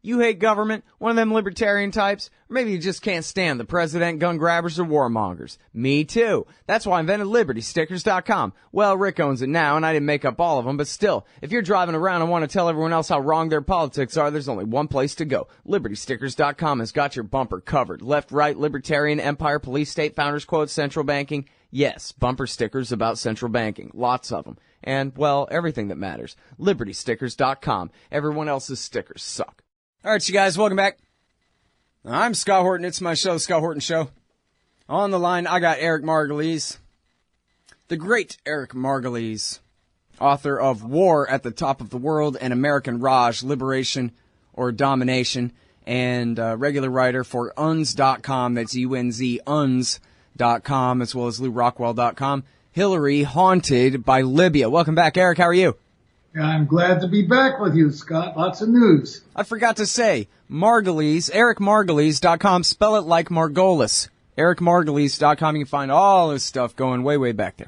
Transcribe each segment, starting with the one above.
You hate government, one of them libertarian types, or maybe you just can't stand the president, gun grabbers, or warmongers. Me too. That's why I invented LibertyStickers.com. Well, Rick owns it now, and I didn't make up all of them, but still, if you're driving around and want to tell everyone else how wrong their politics are, there's only one place to go. LibertyStickers.com has got your bumper covered. Left, right, libertarian, empire, police, state, founders quotes, central banking. Yes, bumper stickers about central banking. Lots of them. And, well, everything that matters. LibertyStickers.com. Everyone else's stickers suck. All right, you guys, welcome back. I'm Scott Horton. It's my show, The Scott Horton Show. On the line, I got Eric Margolis, the great Eric Margolis, author of War at the Top of the World and American Raj, Liberation or Domination, and regular writer for UNZ.com. That's UNZ, UNZ.com, as well as LouRockwell.com. Hillary haunted by Libya. Welcome back, Eric. How are you? I'm glad to be back with you, Scott. Lots of news. I forgot to say, Margolis, EricMargolis.com, spell it like Margolis. EricMargolis.com, you can find all this stuff going way, way back there.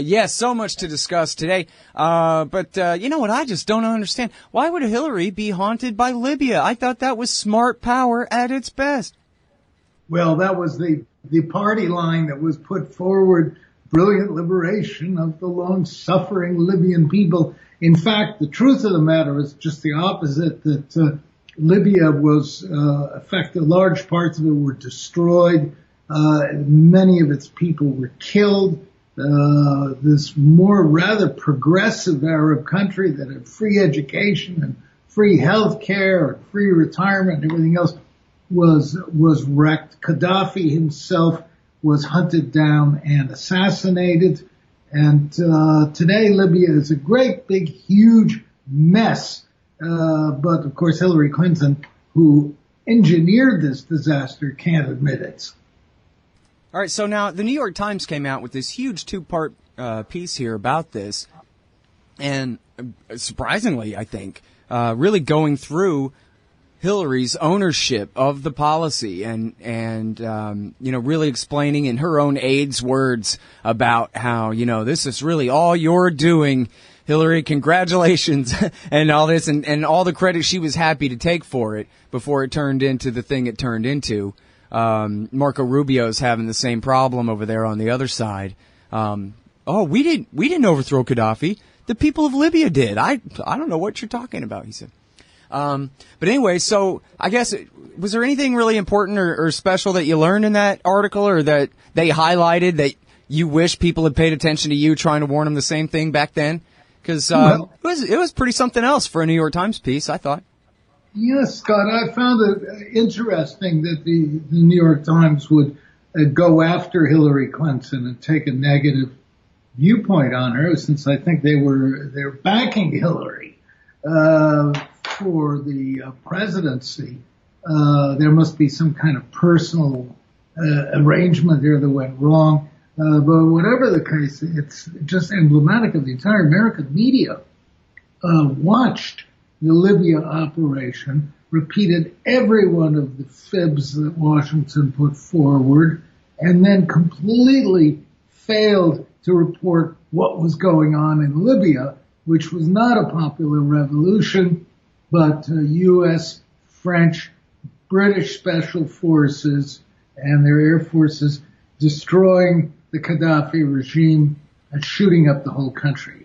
Yes, so much to discuss today. But you know what I just don't understand? Why would Hillary be haunted by Libya? I thought that was smart power at its best. Well, that was the party line that was put forward. Brilliant liberation of the long-suffering Libyan people. In fact, the truth of the matter is just the opposite, that Libya was affected. Large parts of it were destroyed. Many of its people were killed. This more rather progressive Arab country that had free education and free health care and free retirement and everything else was wrecked. Gaddafi himself was hunted down and assassinated. And today Libya is a great, big, huge mess. But, of course, Hillary Clinton, who engineered this disaster, can't admit it. All right, so now the New York Times came out with this huge two-part piece here about this. And surprisingly, I think, really going through Hillary's ownership of the policy and you know, really explaining in her own aide's words about how, you know, this is really all you're doing, Hillary, congratulations, and all this, and all the credit she was happy to take for it before it turned into the thing it turned into. Marco Rubio's having the same problem over there on the other side. We didn't overthrow Gaddafi. The people of Libya did. I don't know what you're talking about, he said. But anyway, so I guess, was there anything really important or special that you learned in that article, or that they highlighted that you wish people had paid attention to you trying to warn them the same thing back then? Because it was pretty something else for a New York Times piece, I thought. Yes, Scott, I found it interesting that the New York Times would go after Hillary Clinton and take a negative viewpoint on her, since I think they're backing Hillary for the presidency. There must be some kind of personal arrangement there that went wrong. But whatever the case, it's just emblematic of the entire American media. Watched the Libya operation, repeated every one of the fibs that Washington put forward, and then completely failed to report what was going on in Libya, which was not a popular revolution, but U.S., French, British special forces and their air forces destroying the Gaddafi regime and shooting up the whole country.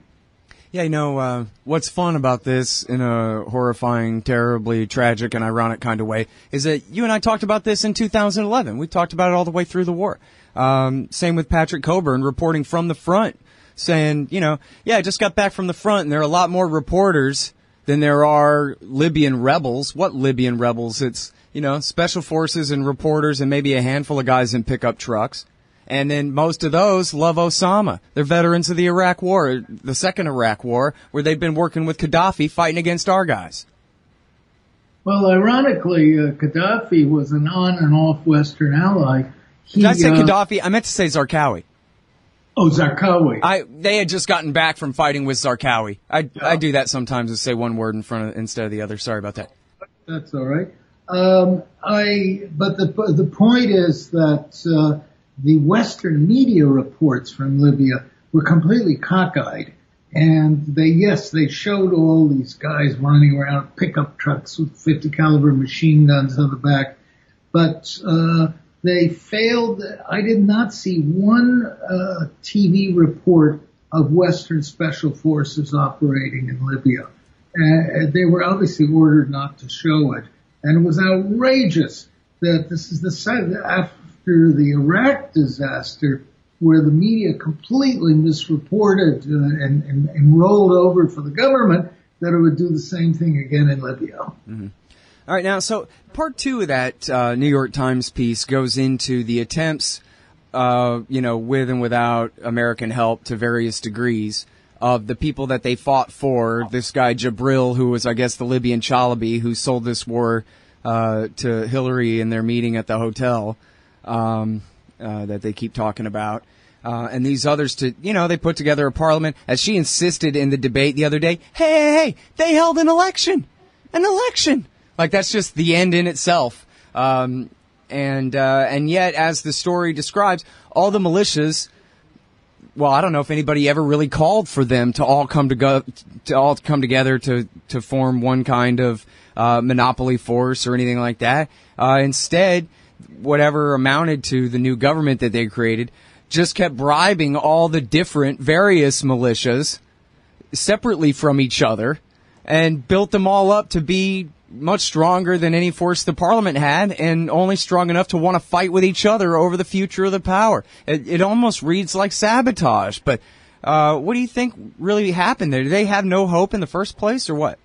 Yeah, you know, what's fun about this in a horrifying, terribly tragic and ironic kind of way is that you and I talked about this in 2011. We talked about it all the way through the war. Same with Patrick Coburn reporting from the front, saying, you know, yeah, I just got back from the front and there are a lot more reporters than there are Libyan rebels. What Libyan rebels? It's, you know, special forces and reporters and maybe a handful of guys in pickup trucks. And then most of those love Osama. They're veterans of the Iraq War, the second Iraq War, where they've been working with Gaddafi fighting against our guys. Well, ironically, Gaddafi was an on and off Western ally. Did I say Gaddafi? I meant to say Zarqawi. Oh, Zarqawi. They had just gotten back from fighting with Zarqawi. I do that sometimes, to say one word in front of instead of the other. Sorry about that. That's all right. But the point is that the Western media reports from Libya were completely cockeyed, And they showed all these guys running around pickup trucks with 50 caliber machine guns on the back, but they failed. I did not see one TV report of Western special forces operating in Libya. They were obviously ordered not to show it, and it was outrageous that this is the side after the Iraq disaster, where the media completely misreported and rolled over for the government, that it would do the same thing again in Libya. Mm-hmm. All right, now, so part two of that New York Times piece goes into the attempts, with and without American help to various degrees, of the people that they fought for. This guy Jabril, who was, I guess, the Libyan Chalabi, who sold this war to Hillary in their meeting at the hotel. That they keep talking about. And these others they put together a parliament, as she insisted in the debate the other day. Hey, they held an election. Like, that's just the end in itself. And yet, as the story describes, all the militias, well, I don't know if anybody ever really called for them to all come together to form one kind of, monopoly force or anything like that. Instead, whatever amounted to the new government that they created just kept bribing all the different various militias separately from each other and built them all up to be much stronger than any force the parliament had, and only strong enough to want to fight with each other over the future of the power. It almost reads like sabotage, but what do you think really happened there? Did they have no hope in the first place, or what?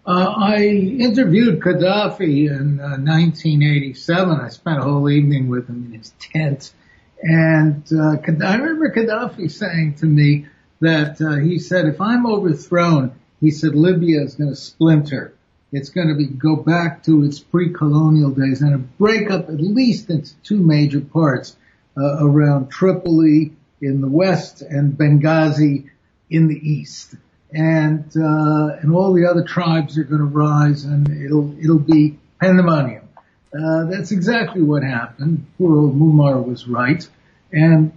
I interviewed Gaddafi in 1987. I spent a whole evening with him in his tent. And I remember Gaddafi saying to me that he said, if I'm overthrown, he said, Libya is going to splinter. It's going to go back to its pre-colonial days and break up at least into two major parts around Tripoli in the west and Benghazi in the east. And all the other tribes are going to rise, and it'll be pandemonium. That's exactly what happened. Poor old Muammar was right. And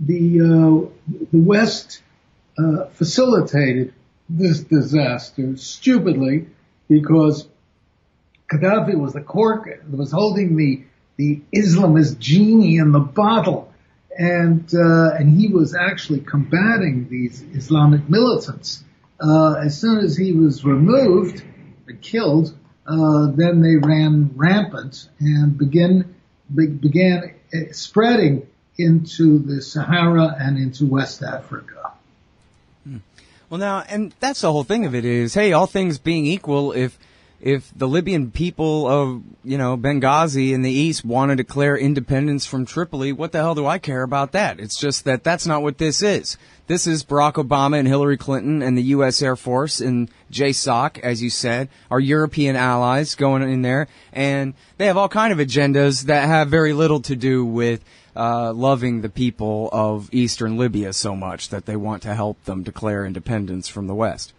the West facilitated this disaster stupidly, because Gaddafi was the cork that was holding the Islamist genie in the bottle. And he was actually combating these Islamic militants. As soon as he was removed, killed, then they ran rampant and began spreading into the Sahara and into West Africa. Well, now, and that's the whole thing of it is, hey, all things being equal, if the Libyan people of, Benghazi in the east want to declare independence from Tripoli, what the hell do I care about that? It's just that that's not what this is. This is Barack Obama and Hillary Clinton and the U.S. Air Force and JSOC, as you said, our European allies going in there, and they have all kind of agendas that have very little to do with loving the people of eastern Libya so much that they want to help them declare independence from the West.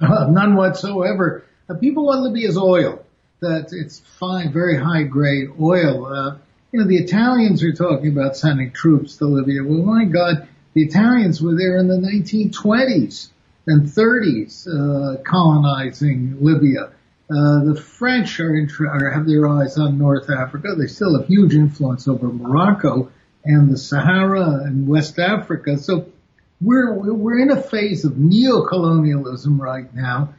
None whatsoever. People want Libya's oil. That it's fine, very high grade oil. The Italians are talking about sending troops to Libya. Well, my God, the Italians were there in the 1920s and 30s, colonizing Libya. The French have their eyes on North Africa. They still have huge influence over Morocco and the Sahara and West Africa. So we're in a phase of neo-colonialism right now,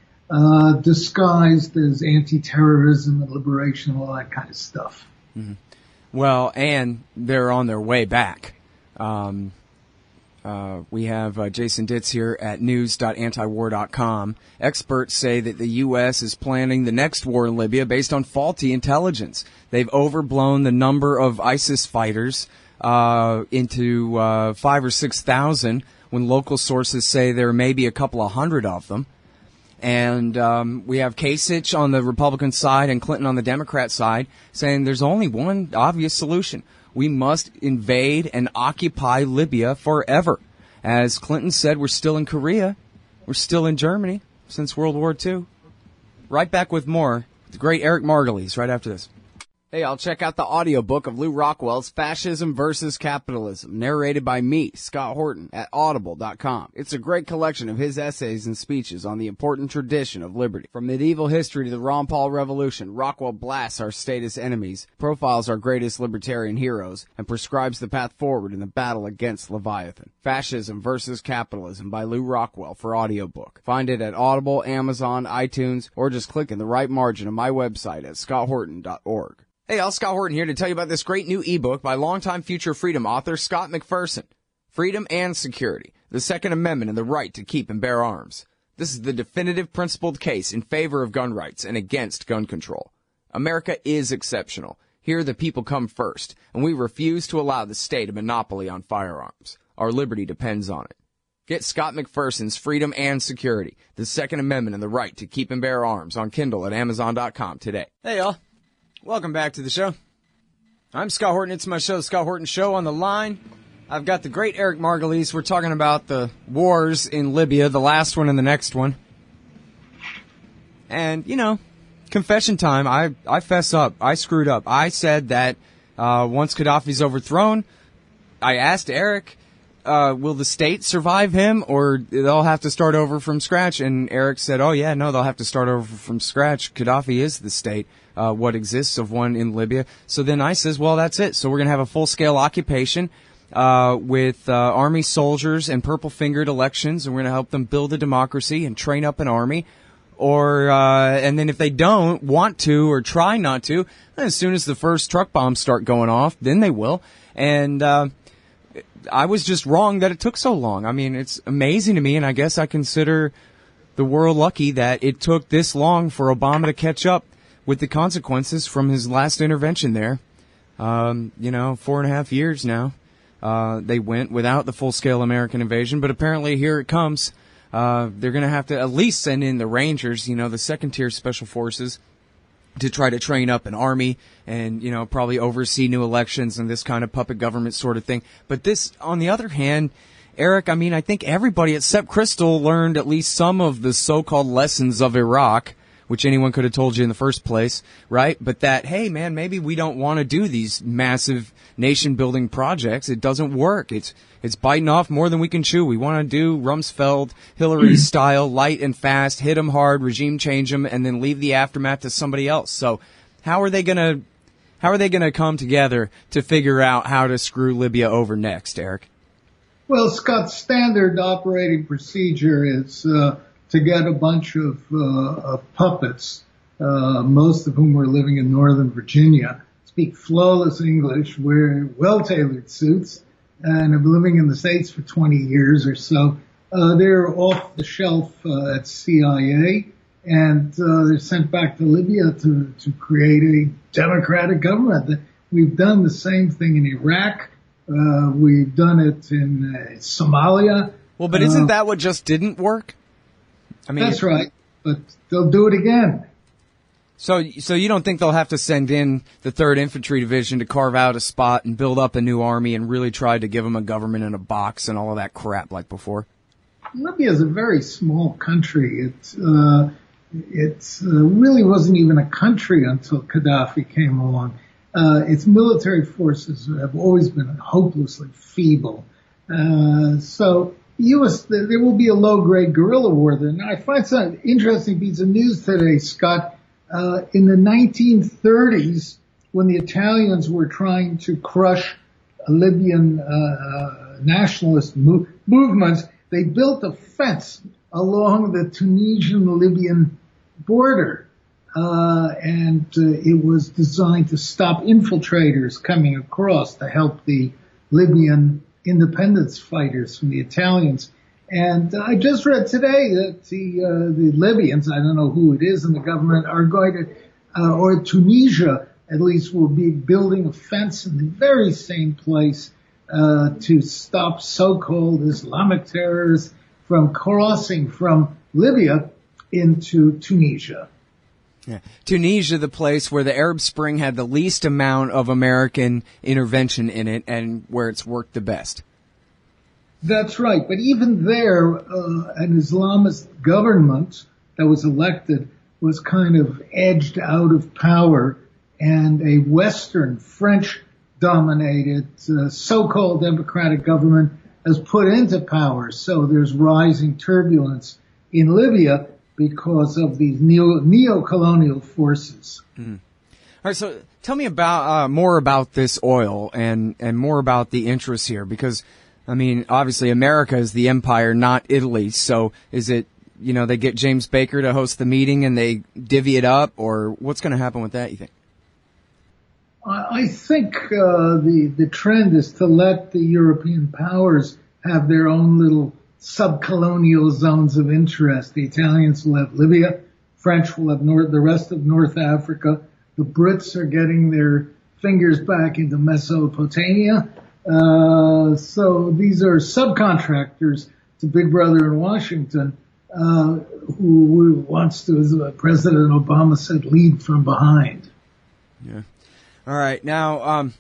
disguised as anti-terrorism and liberation and all that kind of stuff. Mm-hmm. Well, and they're on their way back. We have Jason Ditz here at news.antiwar.com. Experts say that the U.S. is planning the next war in Libya based on faulty intelligence. They've overblown the number of ISIS fighters into 5,000 or 6,000, when local sources say there may be a couple of hundred of them. And we have Kasich on the Republican side and Clinton on the Democrat side saying there's only one obvious solution. We must invade and occupy Libya forever. As Clinton said, we're still in Korea. We're still in Germany since World War II. Right back with more. The great Eric Margolis right after this. Hey, I'll check out the audiobook of Lew Rockwell's Fascism versus Capitalism, narrated by me, Scott Horton, at audible.com. It's a great collection of his essays and speeches on the important tradition of liberty. From medieval history to the Ron Paul Revolution, Rockwell blasts our statist enemies, profiles our greatest libertarian heroes, and prescribes the path forward in the battle against Leviathan. Fascism versus Capitalism by Lew Rockwell for audiobook. Find it at Audible, Amazon, iTunes, or just click in the right margin of my website at scotthorton.org. Hey, all, Scott Horton here to tell you about this great new ebook by longtime Future Freedom author Scott McPherson. Freedom and Security, the Second Amendment and the Right to Keep and Bear Arms. This is the definitive principled case in favor of gun rights and against gun control. America is exceptional. Here the people come first, and we refuse to allow the state a monopoly on firearms. Our liberty depends on it. Get Scott McPherson's Freedom and Security, the Second Amendment and the Right to Keep and Bear Arms on Kindle at Amazon.com today. Hey, y'all. Welcome back to the show. I'm Scott Horton. It's my show, The Scott Horton Show. On the line, I've got the great Eric Margolis. We're talking about the wars in Libya, the last one and the next one. And, you know, confession time. I fess up. I screwed up. I said that once Gaddafi's overthrown, I asked Eric, will the state survive him or they'll have to start over from scratch? And Eric said, oh, yeah, no, they'll have to start over from scratch. Gaddafi is the state. What exists of one in Libya. So then I says, well, that's it. So we're going to have a full-scale occupation with army soldiers and purple-fingered elections, and we're going to help them build a democracy and train up an army. Or and then if they don't want to or try not to, as soon as the first truck bombs start going off, then they will. And I was just wrong that it took so long. I mean, it's amazing to me, and I guess I consider the world lucky that it took this long for Obama to catch up with the consequences from his last intervention there. 4.5 years now. They went without the full-scale American invasion, but apparently here it comes. They're going to have to at least send in the Rangers, the second-tier special forces, to try to train up an army and, probably oversee new elections and this kind of puppet government sort of thing. But this, on the other hand, Eric, I think everybody except Crystal learned at least some of the so-called lessons of Iraq, which anyone could have told you in the first place, right? But that, hey, man, maybe we don't want to do these massive nation-building projects. It doesn't work. It's biting off more than we can chew. We want to do Rumsfeld, Hillary style, light and fast, hit them hard, regime change them, and then leave the aftermath to somebody else. So how are they going to come together to figure out how to screw Libya over next, Eric? Well, Scott, standard operating procedure is to get a bunch of puppets, most of whom were living in Northern Virginia, speak flawless English, wear well-tailored suits, and have been living in the States for 20 years or so. They're off the shelf at CIA, and they're sent back to Libya to create a democratic government. We've done the same thing in Iraq. We've done it in Somalia. Well, but isn't that what just didn't work? That's right, but they'll do it again. So you don't think they'll have to send in the 3rd Infantry Division to carve out a spot and build up a new army and really try to give them a government in a box and all of that crap like before? Libya is a very small country. It really wasn't even a country until Gaddafi came along. Its military forces have always been hopelessly feeble. So there will be a low-grade guerrilla war there. Now, I find some interesting piece of news today, Scott. In the 1930s, when the Italians were trying to crush Libyan nationalist movements, they built a fence along the Tunisian-Libyan border. And it was designed to stop infiltrators coming across to help the Libyan independence fighters from the Italians. And I just read today that the Libyans, I don't know who it is in the government, are going to, or Tunisia at least, will be building a fence in the very same place to stop so-called Islamic terrorists from crossing from Libya into Tunisia. Yeah. Tunisia, the place where the Arab Spring had the least amount of American intervention in it and where it's worked the best. That's right. But even there, an Islamist government that was elected was kind of edged out of power. and a Western French-dominated so-called democratic government has put into power. So there's rising turbulence in Libya because of these neo-colonial forces. Mm-hmm. All right, so tell me about more about this oil and more about the interests here, because I mean, obviously America is the empire, not Italy. So is it, they get James Baker to host the meeting and they divvy it up, or what's going to happen with that, you think? I think the trend is to let the European powers have their own little subcolonial zones of interest. The Italians will have Libya, French will have the rest of North Africa. The Brits are getting their fingers back into Mesopotamia. So these are subcontractors to Big Brother in Washington, who wants to, as President Obama said, lead from behind. Yeah. All right. Now,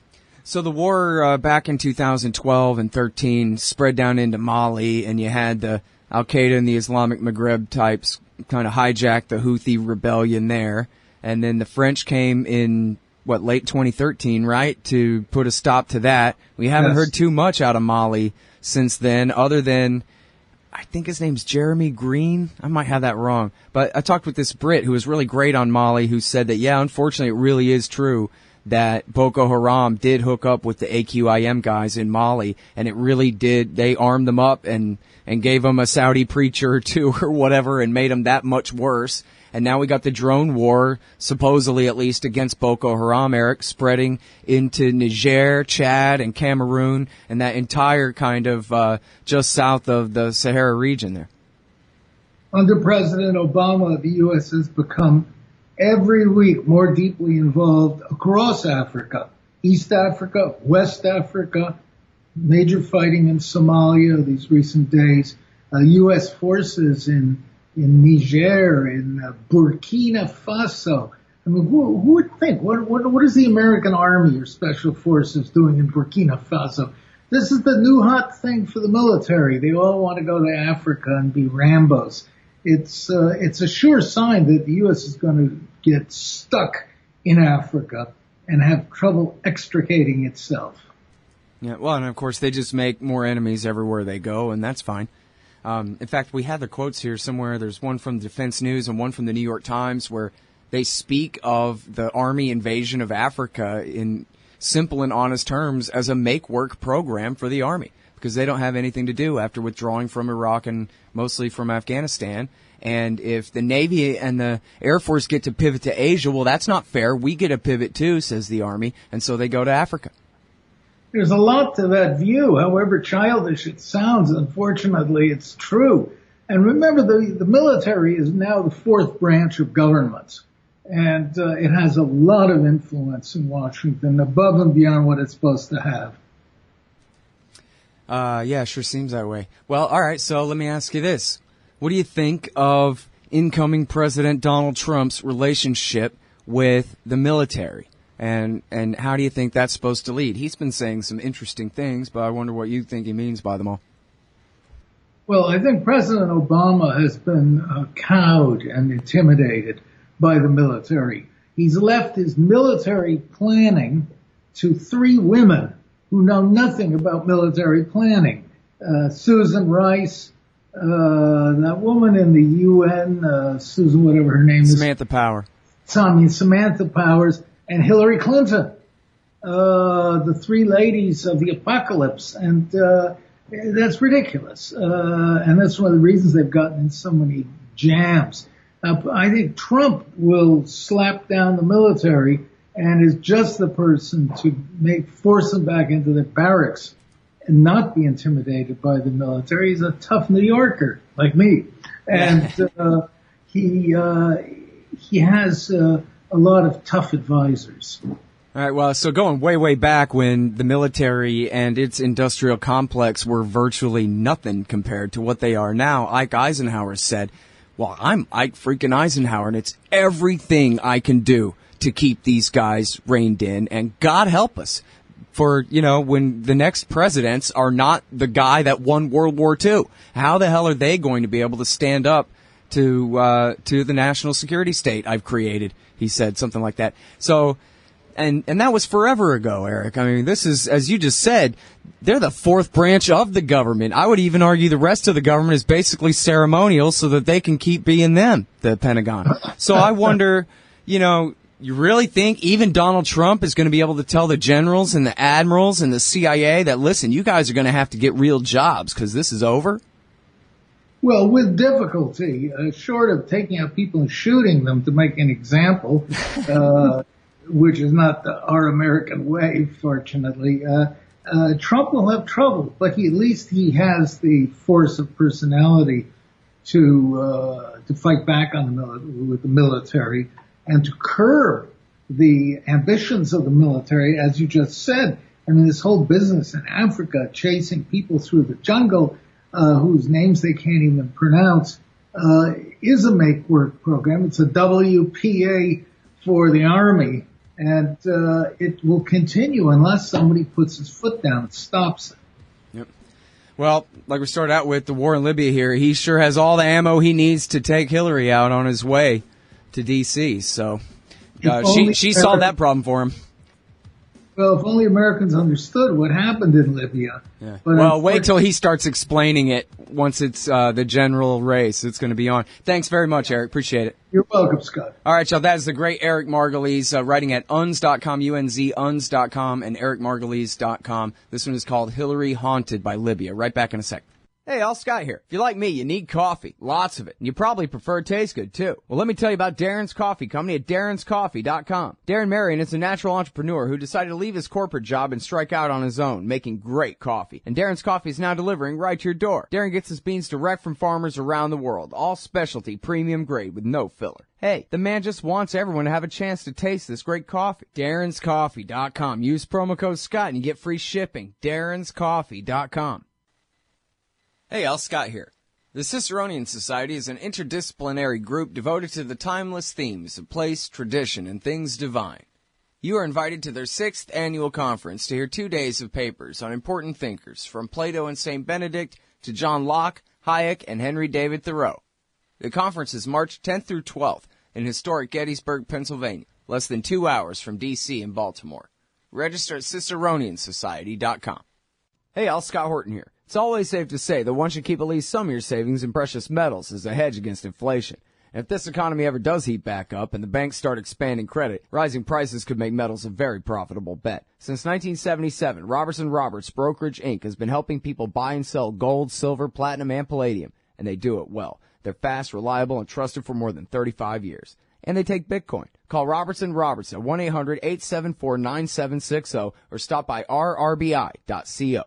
so the war back in 2012 and 13 spread down into Mali, and you had the Al-Qaeda and the Islamic Maghreb types kind of hijack the Houthi rebellion there. And then the French came in, late 2013, right, to put a stop to that. We haven't heard too much out of Mali since then, other than, I think his name's Jeremy Green. I might have that wrong. But I talked with this Brit who was really great on Mali, who said that, yeah, unfortunately, it really is true that Boko Haram did hook up with the AQIM guys in Mali, and it really did. They armed them up and gave them a Saudi preacher or two or whatever and made them that much worse. And now we got the drone war, supposedly at least against Boko Haram, Eric, spreading into Niger, Chad, and Cameroon, and that entire kind of just south of the Sahara region there. Under President Obama, the U.S. has become every week more deeply involved across Africa, East Africa, West Africa, major fighting in Somalia these recent days, U.S. forces in Niger, in Burkina Faso. I mean, who would think? What is the American Army or Special Forces doing in Burkina Faso? This is the new hot thing for the military. They all want to go to Africa and be Rambos. It's a sure sign that the U.S. is going to get stuck in Africa and have trouble extricating itself. Yeah, well, and of course they just make more enemies everywhere they go, and that's fine. In fact, we have the quotes here somewhere. There's one from the Defense News and one from the New York Times where they speak of the Army invasion of Africa in simple and honest terms as a make-work program for the Army, because they don't have anything to do after withdrawing from Iraq and mostly from Afghanistan. And if the Navy and the Air Force get to pivot to Asia, well, that's not fair. We get a pivot too, says the Army, and so they go to Africa. There's a lot to that view, however childish it sounds. Unfortunately, it's true. And remember, the military is now the fourth branch of government, and it has a lot of influence in Washington, above and beyond what it's supposed to have. Yeah, sure seems that way. Well, all right, so let me ask you this. What do you think of incoming President Donald Trump's relationship with the military? And how do you think that's supposed to lead? He's been saying some interesting things, but I wonder what you think he means by them all. Well, I think President Obama has been cowed and intimidated by the military. He's left his military planning to three women who know nothing about military planning. Susan Rice, that woman in the UN, Susan, whatever her name is. Samantha Power. Samantha Powers, and Hillary Clinton, the three ladies of the apocalypse. And that's ridiculous. And that's one of the reasons they've gotten in so many jams. I think Trump will slap down the military and is just the person to force them back into their barracks and not be intimidated by the military. He's a tough New Yorker like me. And he has a lot of tough advisors. All right, well, so going way, way back when the military and its industrial complex were virtually nothing compared to what they are now, Ike Eisenhower said, well, I'm Ike freaking Eisenhower, and it's everything I can do to keep these guys reined in, and God help us for, when the next presidents are not the guy that won World War II. How the hell are they going to be able to stand up to the national security state I've created? He said something like that. So And that was forever ago, Eric. I mean, this is, as you just said, they're the fourth branch of the government. I would even argue the rest of the government is basically ceremonial so that they can keep being them, the Pentagon. So I wonder, you really think even Donald Trump is going to be able to tell the generals and the admirals and the CIA that, listen, you guys are going to have to get real jobs because this is over? Well, with difficulty, short of taking out people and shooting them to make an example, which is not our American way, fortunately, Trump will have trouble, but at least he has the force of personality to fight back on with the military and to curb the ambitions of the military, as you just said. I mean, this whole business in Africa, chasing people through the jungle, whose names they can't even pronounce, is a make-work program. It's a WPA for the Army, and it will continue unless somebody puts his foot down and stops it. Yep. Well, like we started out with, the war in Libya here, he sure has all the ammo he needs to take Hillary out on his way to D.C., so she solved that problem for him. Well, if only Americans understood what happened in Libya. Yeah. Well, wait till he starts explaining it once it's the general race. It's going to be on. Thanks very much, Eric. Appreciate it. You're welcome, Scott. All right, y'all. That is the great Eric Margolis, writing at unz.com, unz.com, and ericmargolis.com. This one is called Hillary Haunted by Libya. Right back in a sec. Hey, all Scott here. If you're like me, you need coffee. Lots of it. And you probably prefer it tastes good, too. Well, let me tell you about Darren's Coffee Company at darrenscoffee.com. Darren Marion is a natural entrepreneur who decided to leave his corporate job and strike out on his own, making great coffee. And Darren's Coffee is now delivering right to your door. Darren gets his beans direct from farmers around the world. All specialty, premium grade with no filler. Hey, the man just wants everyone to have a chance to taste this great coffee. darrenscoffee.com. Use promo code Scott and you get free shipping. darrenscoffee.com. Hey, Al Scott here. The Ciceronian Society is an interdisciplinary group devoted to the timeless themes of place, tradition, and things divine. You are invited to their 6th annual conference to hear 2 days of papers on important thinkers, from Plato and St. Benedict to John Locke, Hayek, and Henry David Thoreau. The conference is March 10th through 12th in historic Gettysburg, Pennsylvania, less than 2 hours from D.C. and Baltimore. Register at CiceronianSociety.com. Hey, Al Scott Horton here. It's always safe to say that one should keep at least some of your savings in precious metals as a hedge against inflation. And if this economy ever does heat back up and the banks start expanding credit, rising prices could make metals a very profitable bet. Since 1977, Robertson Roberts Brokerage Inc. has been helping people buy and sell gold, silver, platinum, and palladium, and they do it well. They're fast, reliable, and trusted for more than 35 years. And they take Bitcoin. Call Robertson Roberts at 1-800-874-9760 or stop by rrbi.co.